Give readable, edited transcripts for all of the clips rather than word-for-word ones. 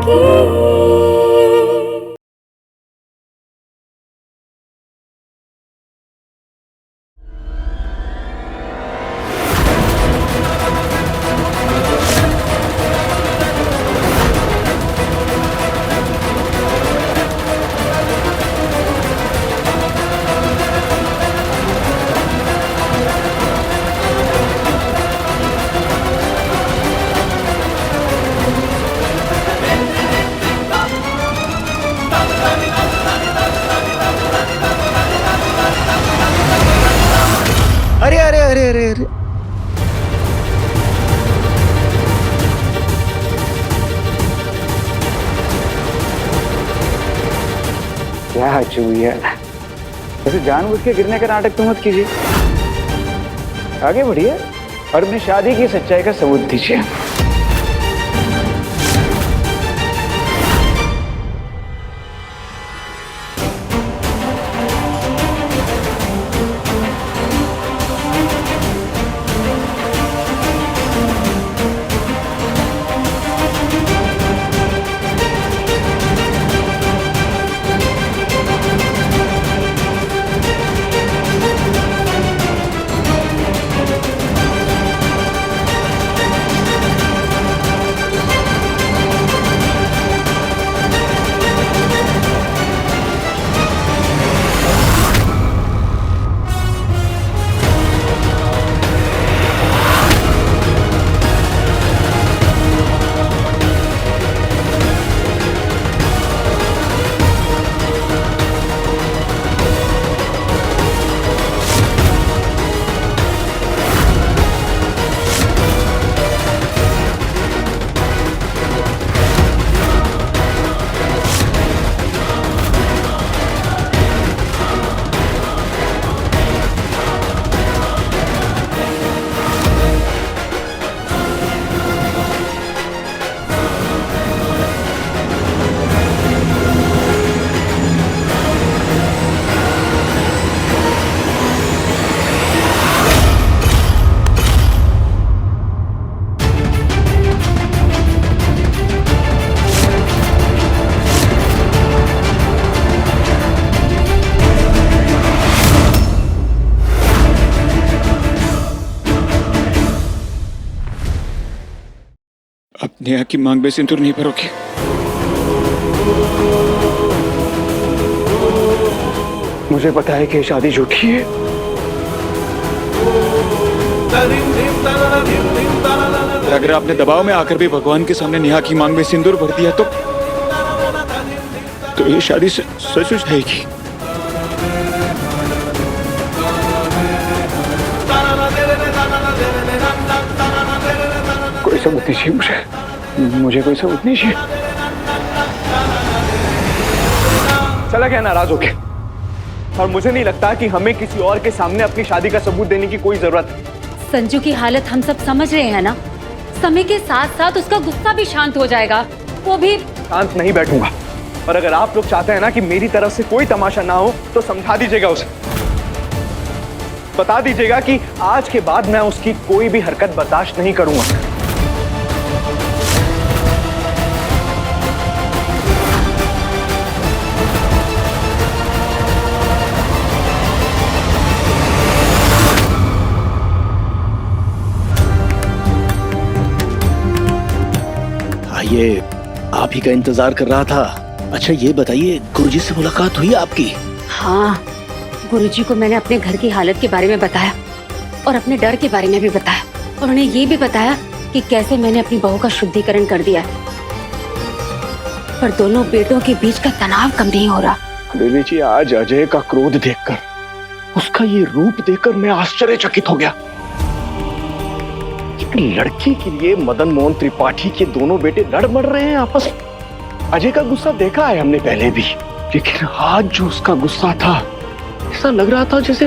की। अरे अरे अरे अरे अरे, क्या हच हुई है। ऐसे जानबूझ के गिरने का नाटक तो मत कीजिए। आगे बढ़िए और अपनी शादी की सच्चाई का सबूत दीजिए। अब नेहा की मांग में सिंदूर नहीं भरोगे। मुझे पता है कि शादी झूठी है। अगर आपने दबाव में आकर भी भगवान के सामने नेहा की मांग में सिंदूर भर दिया तो ये शादी सच हो जाएगी। कोई सबूत दीजिए मुझे कोई सबूत दीजिए। चला गया नाराज होके, और मुझे नहीं लगता कि हमें किसी और के सामने अपनी शादी का सबूत देने की कोई जरूरत है। संजू की हालत हम सब समझ रहे हैं ना। समय के साथ साथ उसका गुस्सा भी शांत हो जाएगा। वो भी शांत नहीं बैठूंगा, और अगर आप लोग चाहते हैं ना कि मेरी तरफ से कोई तमाशा ना हो तो समझा दीजिएगा उसे। बता दीजिएगा कि आज के बाद मैं उसकी कोई भी हरकत बर्दाश्त नहीं करूंगा। ये आप ही का इंतजार कर रहा था। अच्छा ये बताइए, गुरुजी से मुलाकात हुई आपकी? हाँ, गुरुजी को मैंने अपने घर की हालत के बारे में बताया और अपने डर के बारे में भी बताया, और उन्हें ये भी बताया कि कैसे मैंने अपनी बहू का शुद्धिकरण कर दिया है। पर दोनों बेटों के बीच का तनाव कम नहीं हो रहा। देवी जी, आज अजय का क्रोध देखकर, उसका ये रूप देखकर मैं आश्चर्यचकित हो गया। लड़की के लिए मदन मोहन त्रिपाठी के दोनों बेटे लड़ मर रहे हैं आपस में। अजय का गुस्सा देखा है हमने पहले भी, लेकिन आज जो उसका गुस्सा था, ऐसा लग रहा था जैसे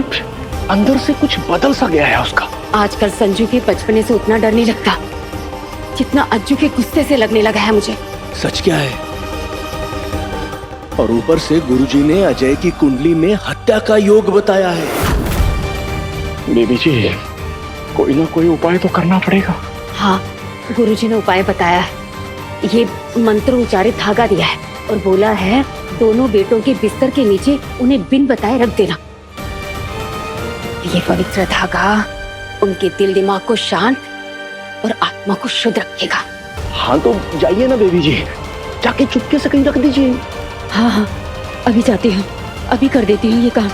अंदर से कुछ बदल सा गया है उसका। आजकल संजू के बचपने से उतना डर नहीं लगता जितना अज्जू के गुस्से से लगने लगा है मुझे। सच क्या है? और ऊपर से गुरुजी ने अजय की कुंडली में हत्या का योग बताया है। देवी जी, कोई ना कोई उपाय तो करना पड़ेगा। हाँ, गुरुजी ने उपाय बताया है, ये मंत्र उच्चारित धागा दिया है और बोला है दोनों बेटों के बिस्तर के नीचे उन्हें बिन बताए रख देना। ये पवित्र धागा उनके दिल दिमाग को शांत और आत्मा को शुद्ध रखेगा। हाँ तो जाइए ना बेबी जी, जाके चुपके से कहीं रख दीजिए। हाँ हाँ, अभी जाती हूँ, अभी कर देती हूँ ये काम।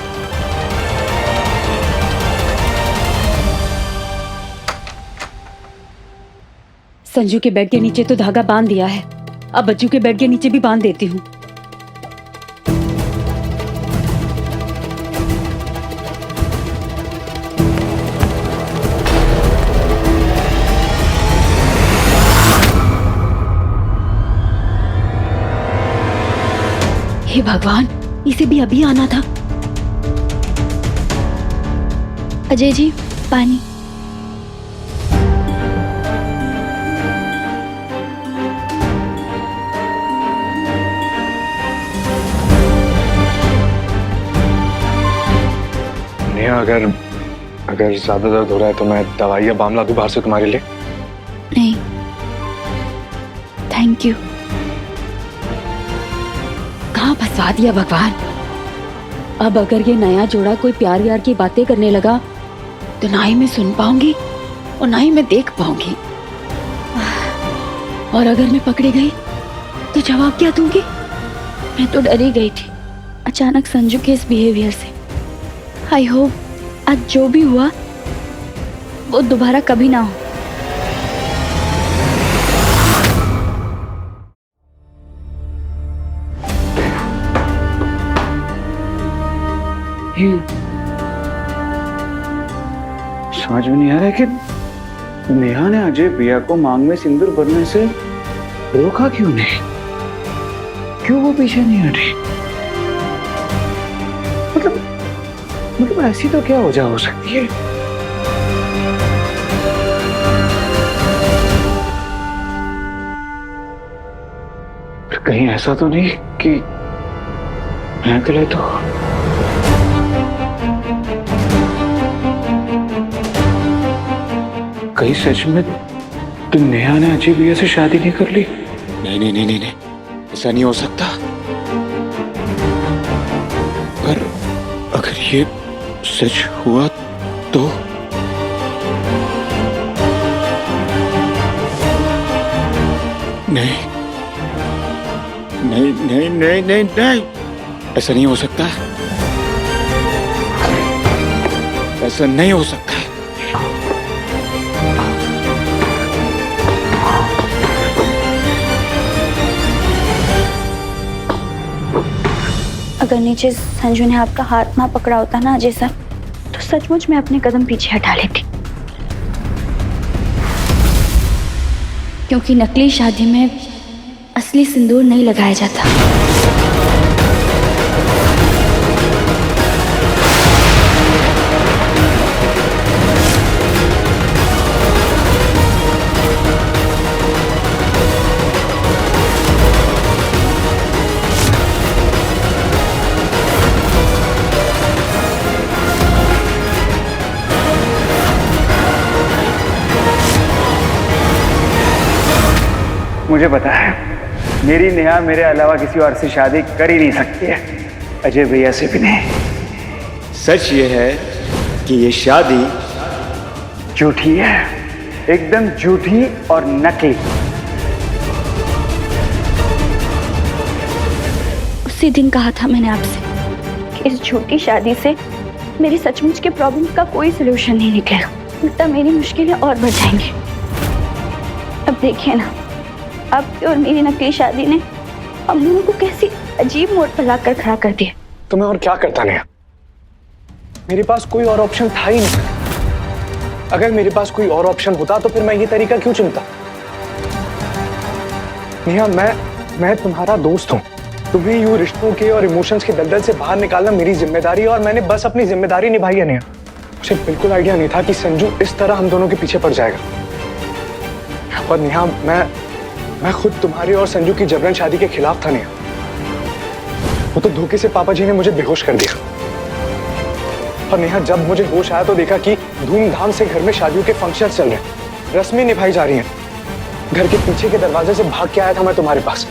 संजू के बेड के नीचे तो धागा बांध दिया है, अब बच्चू के बेड के नीचे भी बांध देती हूँ। हे भगवान, इसे भी अभी आना था। अजय जी, पानी। नेहा, अगर ज्यादा दर्द हो रहा है तो मैं दवाई या बाम ला दूं बाहर से तुम्हारे लिए? नहीं, थैंक यू। कहाँ फंसा दिया भगवान। अब अगर ये नया जोड़ा कोई प्यार व्यार की बातें करने लगा तो ना ही मैं सुन पाऊंगी और ना ही मैं देख पाऊंगी। और अगर मैं पकड़ी गई तो जवाब क्या दूंगी? मैं तो डरी गई थी अचानक संजू के इस बिहेवियर से। आई होप आज जो भी हुआ वो दोबारा कभी ना हो। समझ में नहीं आ रहा है कि नेहा ने अजय भैया को मांग में सिंदूर भरने से रोका क्यों नहीं? क्यों वो पीछे नहीं हटी? मतलब ऐसी तो क्या वजह हो सकती है? कहीं ऐसा तो नहीं कि मैं अकेले तो कहीं सच में तो नेहा ने अजय भैया से शादी नहीं कर ली? नहीं नहीं नहीं नहीं नहीं, ऐसा नहीं हो सकता। पर अगर ये सच हुआ तो नहीं नहीं नहीं नहीं नहीं नहीं, ऐसा नहीं हो सकता, ऐसा नहीं हो सकता। अगर नीचे संजू ने आपका हाथ ना पकड़ा होता ना अजय सर, तो सचमुच मैं अपने कदम पीछे हटा लेती। क्योंकि नकली शादी में असली सिंदूर नहीं लगाया जाता। मुझे पता है मेरी नेहा मेरे अलावा किसी और से शादी कर ही नहीं सकती है, अजय भैया से भी नहीं। सच ये है कि ये शादी झूठी है, एकदम झूठी और नकली। उसी दिन कहा था मैंने आपसे कि इस झूठी शादी से मेरी सचमुच के प्रॉब्लम का कोई सलूशन नहीं निकलेगा, उल्टा मेरी मुश्किलें और बढ़ जाएंगी। अब देखिए ना, आपकी और मेरी नकली शादी ने हम दोनों को कैसी अजीब मोड़ पर लाकर खड़ा कर दिया। तो मैं और क्या करता नेहा? मेरे पास कोई और ऑप्शन था ही नहीं। अगर मेरे पास कोई और ऑप्शन होता तो फिर मैं ये तरीका क्यों चुनता? नेहा, मैं तुम्हारा दोस्त हूँ। तुम्हें यूं रिश्तों के और इमोशंस के दलदल से बाहर निकालना मेरी जिम्मेदारी है और मैंने बस अपनी जिम्मेदारी निभाई है नेहा। मुझे बिल्कुल आइडिया नहीं था कि संजू इस तरह हम दोनों के पीछे पड़ जाएगा। और नेहा, मैं खुद तुम्हारी और संजू की जबरन शादी के खिलाफ था नेहा। वो तो धोखे से पापा जी ने मुझे बेहोश कर दिया। और नेहा, जब मुझे होश आया तो देखा कि धूमधाम से घर में शादियों के फंक्शन चल रहे हैं, रस्में निभाई जा रही हैं। घर के पीछे के दरवाजे से भाग के आया था मैं तुम्हारे पास,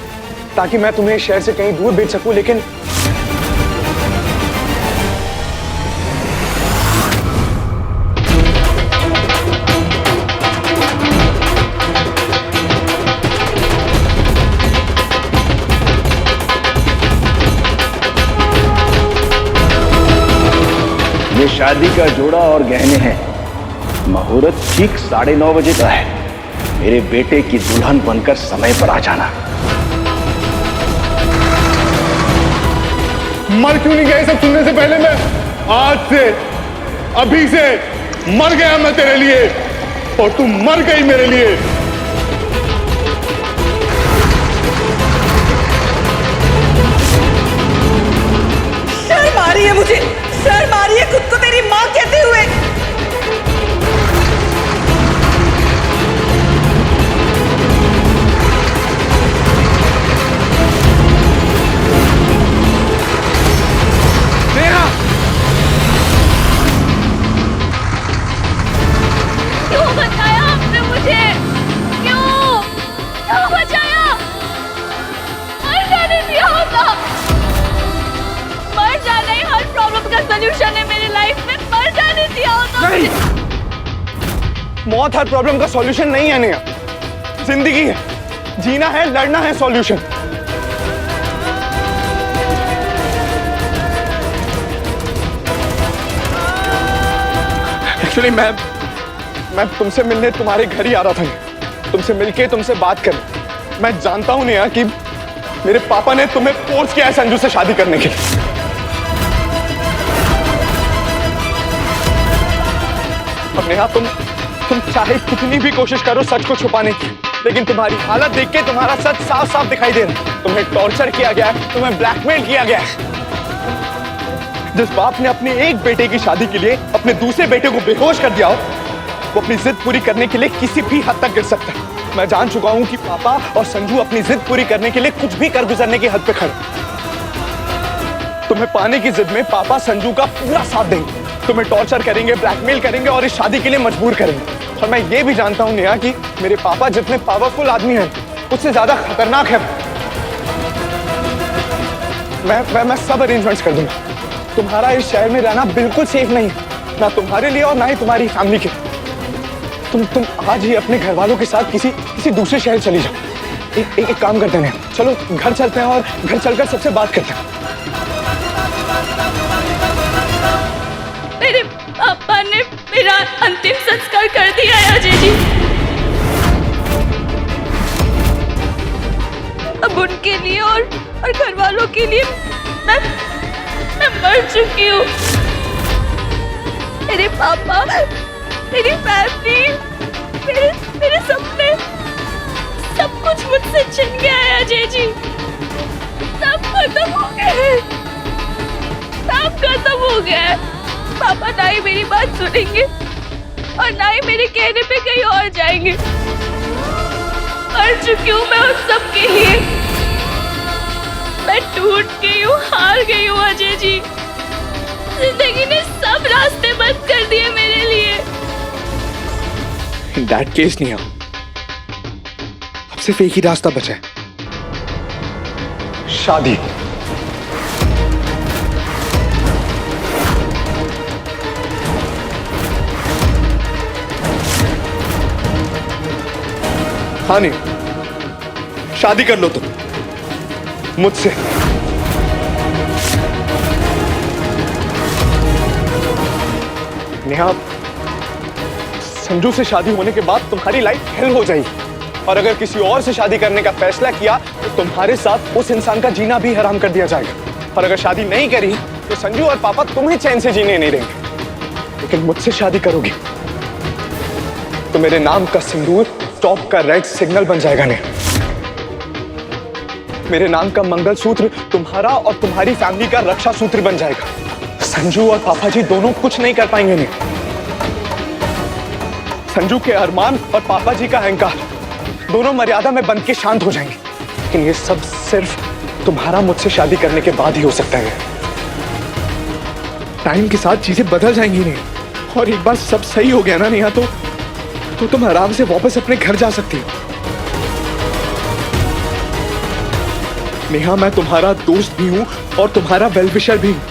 ताकि मैं तुम्हें इस शहर से कहीं दूर भेज सकूं, लेकिन ये शादी का जोड़ा और गहने हैं। मुहूर्त ठीक 9:30 बजे का है। मेरे बेटे की दुल्हन बनकर समय पर आ जाना। मर क्यों नहीं गए सब सुनने से पहले? मैं आज से, अभी से मर गया मैं तेरे लिए, और तू मर गई मेरे लिए। शर्म आ रही है मुझे, शर्म आ रही है खुद को तेरी माँ कहते हुए। क्यों बचाया आपने मुझे? क्यों बचाया? मर जाने दिया होता। मर जाना ही हर प्रॉब्लम का सलूशन है मेरी लाइफ में। मर जाने दिया होता। नहीं, मौत हर प्रॉब्लम का सॉल्यूशन नहीं है नेहा। जिंदगी है, जीना है, लड़ना है सॉल्यूशन। एक्चुअली मैं तुमसे मिलने तुम्हारे घर ही आ रहा था, तुमसे मिलके तुमसे बात कर। मैं जानता हूं नेहा कि मेरे पापा ने तुम्हें फोर्स किया है संजू से शादी करने के लिए। अब नेहा तुम चाहे कितनी भी कोशिश करो सच को छुपाने की, लेकिन तुम्हारी हालत देख के तुम्हारा सच साफ साफ दिखाई दे रहा है। तुम्हें टॉर्चर किया गया है, तुम्हें ब्लैकमेल किया गया है। जिस बाप ने अपने एक बेटे की शादी के लिए अपने दूसरे बेटे को बेहोश कर दिया हो, वो अपनी जिद पूरी करने के लिए किसी भी हद तक गिर सकता है। मैं जान चुका हूं कि पापा और संजू अपनी जिद पूरी करने के लिए कुछ भी कर गुजरने की हद पे खड़े। तुम्हें पाने की जिद में पापा संजू का पूरा साथ देंगे, तुम्हें टॉर्चर करेंगे, ब्लैकमेल करेंगे और इस शादी के लिए मजबूर करेंगे। और मैं ये भी जानता हूं नेहा कि मेरे पापा जितने पावरफुल आदमी हैं, उससे ज्यादा खतरनाक है। मैं सब अरेंजमेंट्स कर दूंगा। तुम्हारा इस शहर में रहना बिल्कुल सेफ नहीं है, ना तुम्हारे लिए और ना ही तुम्हारी फैमिली के। तुम आज ही अपने घर वालों के साथ किसी दूसरे शहर चली जाओ। एक काम करते हैं, चलो घर चलते हैं और घर चलकर सबसे बात करते हैं। मेरे पापा ने मेरा अंतिम संस्कार कर दिया है अजय जी। अब उनके लिए और घर वालों के लिए मैं मर चुकी हूँ। मेरे पापा, मेरी फैमिली, मेरे सपने, सब कुछ मुझसे छिन गया है अजय जी। सब खत्म हो गया है, सब खत्म हो गया है। पापा ना ही मेरी बात सुनेंगे और ना ही मेरे कहने पे कहीं और जाएंगे। मर चुकी हूँ मैं उन सब के लिए। मैं टूट गई हूँ, हार गई हूँ अजय जी। जिंदगी ने सब रास्ते बंद कर दिए मेरे लिए। In that case नहीं, अब सिर्फ एक ही रास्ता बचा है, शादी। हाँ नहीं, शादी कर लो तुम मुझसे। नेहा, संजू से शादी होने के बाद तुम्हारी लाइफ हेल हो जाएगी, और अगर किसी और से शादी करने का फैसला किया तो तुम्हारे साथ उस इंसान का जीना भी हराम कर दिया जाएगा। और अगर शादी नहीं करी तो संजू और पापा तुम्हें चैन से जीने नहीं देंगे। लेकिन मुझसे शादी करोगी तो मेरे नाम का सिंदूर स्टॉप का रेड सिग्नल बन जाएगा। नेहा, मेरे नाम का मंगलसूत्र तुम्हारा और तुम्हारी फैमिली का रक्षा सूत्र बन जाएगा। संजू और पापा जी दोनों कुछ नहीं कर पाएंगे। नहीं, संजू के अरमान और पापा जी का अहंकार दोनों मर्यादा में बंध के शांत हो जाएंगे। लेकिन ये सब सिर्फ तुम्हारा मुझसे शादी करने के बाद ही हो सकता है। टाइम के साथ चीजें बदल जाएंगी नहीं, और एक बार सब सही हो गया ना नेहा, तो तुम आराम से वापस अपने घर जा सकती हो। नेहा, मैं तुम्हारा दोस्त भी हूँ और तुम्हारा वेल विशर भी हूँ,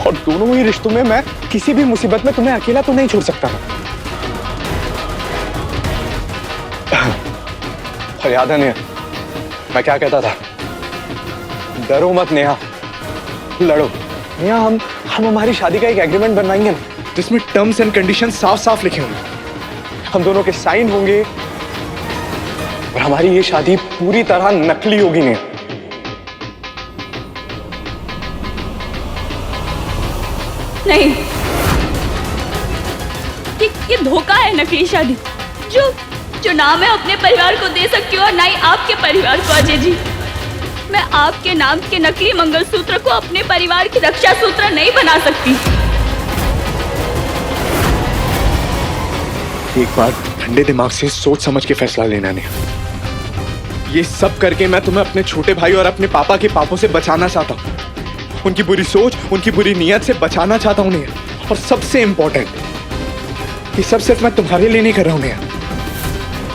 और दोनों ही रिश्तों में मैं किसी भी मुसीबत में तुम्हें अकेला तो नहीं छोड़ सकता। और याद है नेहा, मैं क्या कहता था? डरो मत नेहा, लड़ो। नेहा, हम हमारी शादी का एक एग्रीमेंट बनवाएंगे ना, जिसमें टर्म्स एंड कंडीशन साफ साफ लिखे होंगे, हम दोनों के साइन होंगे, और हमारी ये शादी पूरी तरह नकली होगी नेहा। नहीं, ये धोखा है, नकली शादी। जो ना मैं अपने परिवार को दे सकती हूँ और ना ही आपके परिवार को। अजय जी, मैं आपके नाम के नकली मंगलसूत्र को अपने परिवार की रक्षा सूत्र नहीं बना सकती। एक बार ठंडे दिमाग से सोच समझ के फैसला लेना नेहा। ये सब करके मैं तुम्हें अपने छोटे भाई और अपने पापा के पापों से बचाना चाहता हूँ, उनकी बुरी सोच, उनकी बुरी नीयत से बचाना चाहता हूँ नेहा। और सबसे इंपॉर्टेंट, ये सब सिर्फ मैं तुम्हारे लिए नहीं कर रहा हूँ नेहा,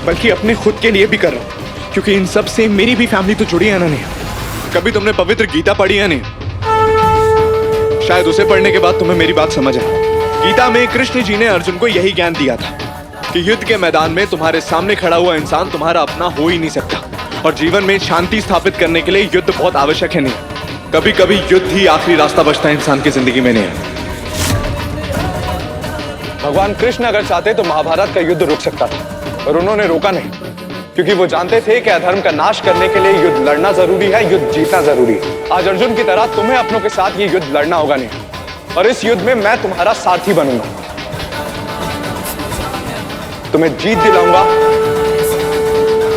बल्कि अपने खुद के लिए भी कर रहा हूँ, क्योंकि इन सब से मेरी भी फैमिली तो जुड़ी है ना नेहा। कभी तुमने पवित्र गीता पढ़ी है नेहा? शायद उसे पढ़ने के बाद तुम्हें मेरी बात समझ आए। गीता में कृष्ण जी ने अर्जुन को यही ज्ञान दिया था कि युद्ध के मैदान में तुम्हारे सामने खड़ा हुआ इंसान तुम्हारा अपना हो ही नहीं सकता, और जीवन में शांति स्थापित करने के लिए युद्ध बहुत आवश्यक है नहीं। कभी कभी युद्ध ही आखिरी रास्ता बचता है इंसान की जिंदगी में नहीं। भगवान कृष्ण अगर चाहते तो महाभारत का युद्ध रुक सकता था, और उन्होंने रोका नहीं, क्योंकि वो जानते थे कि अधर्म का नाश करने के लिए युद्ध लड़ना जरूरी है, युद्ध जीतना जरूरी है। आज अर्जुन की तरह तुम्हें अपनों के साथ ये युद्ध लड़ना होगा नहीं, और इस युद्ध में मैं तुम्हारा साथी बनूंगा, तुम्हें जीत दिलाऊंगा,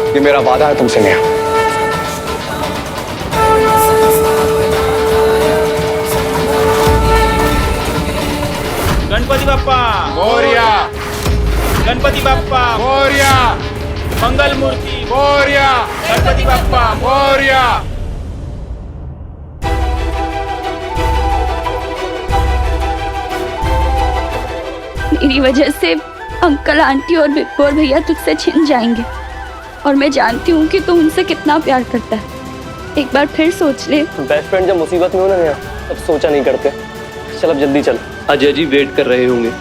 ये मेरा वादा है तुमसे नेहा। गणपति बाप्पा मोरया, गणपति बाप्पा मोरया, मंगल मूर्ति मोरया, गणपति बाप्पा मोरया। मेरी वजह से अंकल, आंटी और बिप्पू और भैया तुझसे छिन जाएंगे, और मैं जानती हूँ कि तू उनसे कितना प्यार करता है। एक बार फिर सोच ले। बेस्ट फ्रेंड जब मुसीबत में हो ना तब सोचा नहीं करते। चल अब जल्दी चल, अजय जी वेट कर रहे होंगे।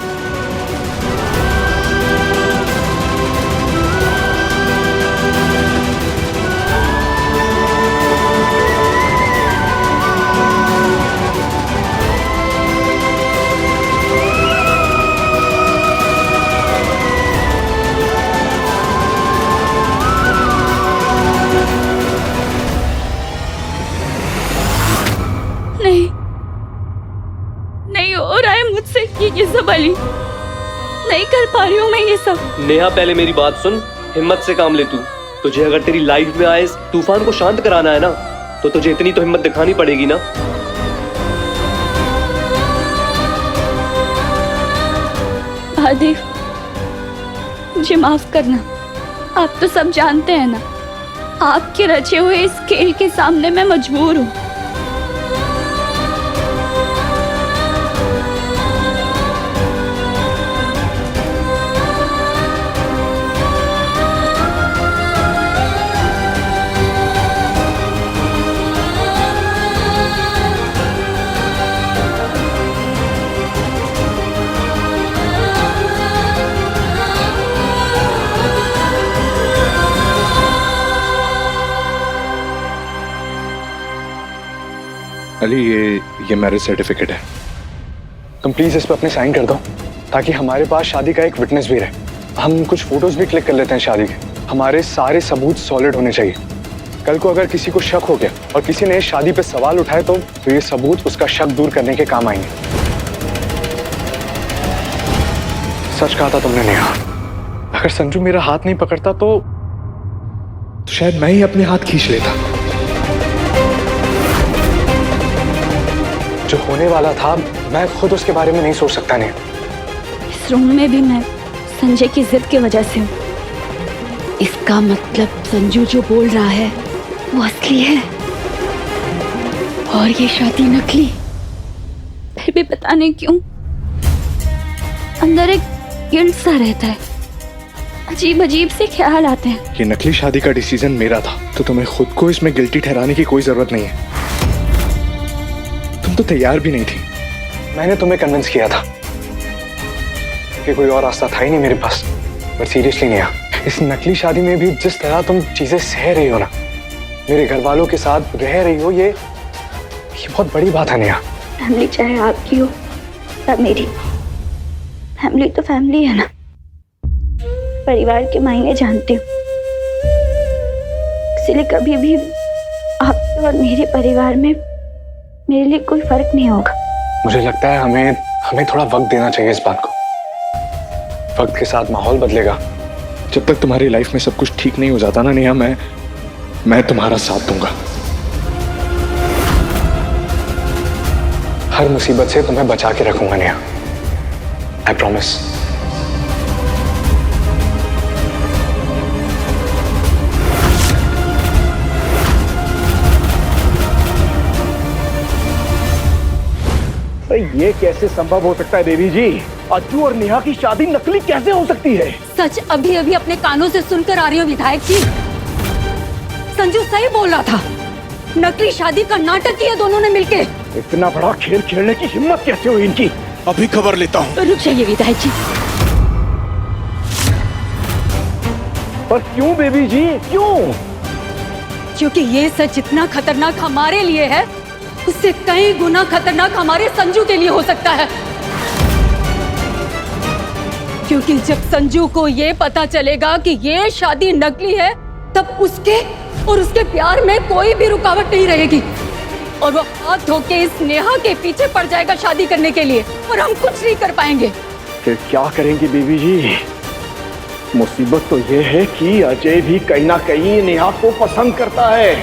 नहीं हो रहा है मुझसे ये सब। अली, नहीं कर पा रही हूँ मैं ये सब। नेहा पहले मेरी बात सुन, हिम्मत से काम ले तू। तुझे अगर तेरी लाइफ में आए इस तूफान को शांत कराना है ना, तो तुझे इतनी तो हिम्मत दिखानी पड़ेगी ना। महादेव, मुझे माफ करना। आप तो सब जानते हैं ना, आपके रचे हुए इस खेल के सामने मैं मजबूर हूँ। अली, ये मैरिज सर्टिफिकेट है, तुम प्लीज इस पर अपने साइन कर दो, ताकि हमारे पास शादी का एक विटनेस भी रहे। हम कुछ फोटोज भी क्लिक कर लेते हैं शादी के। हमारे सारे सबूत सॉलिड होने चाहिए। कल को अगर किसी को शक हो गया और किसी ने शादी पे सवाल उठाए तो ये सबूत उसका शक दूर करने के काम आएंगे। सच कहा था तुमने नेहा, अगर संजू मेरा हाथ नहीं पकड़ता तो शायद मैं ही अपने हाथ खींच लेता। जो होने वाला था मैं खुद उसके बारे में नहीं सोच सकता नहीं। इस रूम में भी मैं संजय की जिद की वजह से हूँ। इसका मतलब संजू जो बोल रहा है वो असली है और ये शादी नकली। फिर भी पता नहीं क्यों अंदर एक गिल्ट सा रहता है अजीब अजीब से ख्याल आते हैं। ये नकली शादी का डिसीजन मेरा था, तो तुम्हें खुद को इसमें गिल्टी ठहराने की कोई जरूरत नहीं है। तुम तो तैयार भी नहीं थी। मैंने तुम्हें कन्विंस किया था कि कोई और रास्ता था ही नहीं मेरे पास, बट सीरियसली नेहा, इस नकली शादी में भी जिस तरह तुम चीजें सह रही हो ना, मेरे घर वालों के साथ रह रही हो, ये बहुत बड़ी बात है नेहा। फैमिली चाहे आपकी हो या मेरी, फैमिली तो फैमिली है ना। परिवार के मायने जानती हूँ, इसलिए कभी भी आपके और मेरे परिवार में मेरे लिए कोई फर्क नहीं होगा। मुझे लगता है हमें थोड़ा वक्त देना चाहिए इस बात को। वक्त के साथ माहौल बदलेगा। जब तक तुम्हारी लाइफ में सब कुछ ठीक नहीं हो जाता ना नेहा, मैं तुम्हारा साथ दूंगा। हर मुसीबत से तुम्हें बचा के रखूंगा नेहा, आई प्रॉमिस। ये कैसे संभव हो सकता है बेबी जी? अज्जू और नेहा की शादी नकली कैसे हो सकती है? सच अभी अभी अपने कानों से सुनकर आ रही हूँ विधायक जी। संजू सही बोल रहा था, नकली शादी का नाटक किया दोनों ने मिलके। इतना बड़ा खेल खेलने की हिम्मत कैसे हुई इनकी? अभी खबर लेता हूँ। रुक जाइए विधायक जी। पर क्यों बेबी जी, क्यों? क्योंकि ये सच इतना खतरनाक हमारे लिए है, उससे कई गुना खतरनाक हमारे संजू के लिए हो सकता है। क्योंकि जब संजू को ये पता चलेगा कि ये शादी नकली है, तब उसके और उसके प्यार में कोई भी रुकावट नहीं रहेगी और वो हाथ धो के इस नेहा के पीछे पड़ जाएगा शादी करने के लिए, और हम कुछ नहीं कर पाएंगे। फिर क्या करेंगे बेबी जी? मुसीबत तो ये है कि अजय भी कहीं ना कहीं नेहा को पसंद करता है।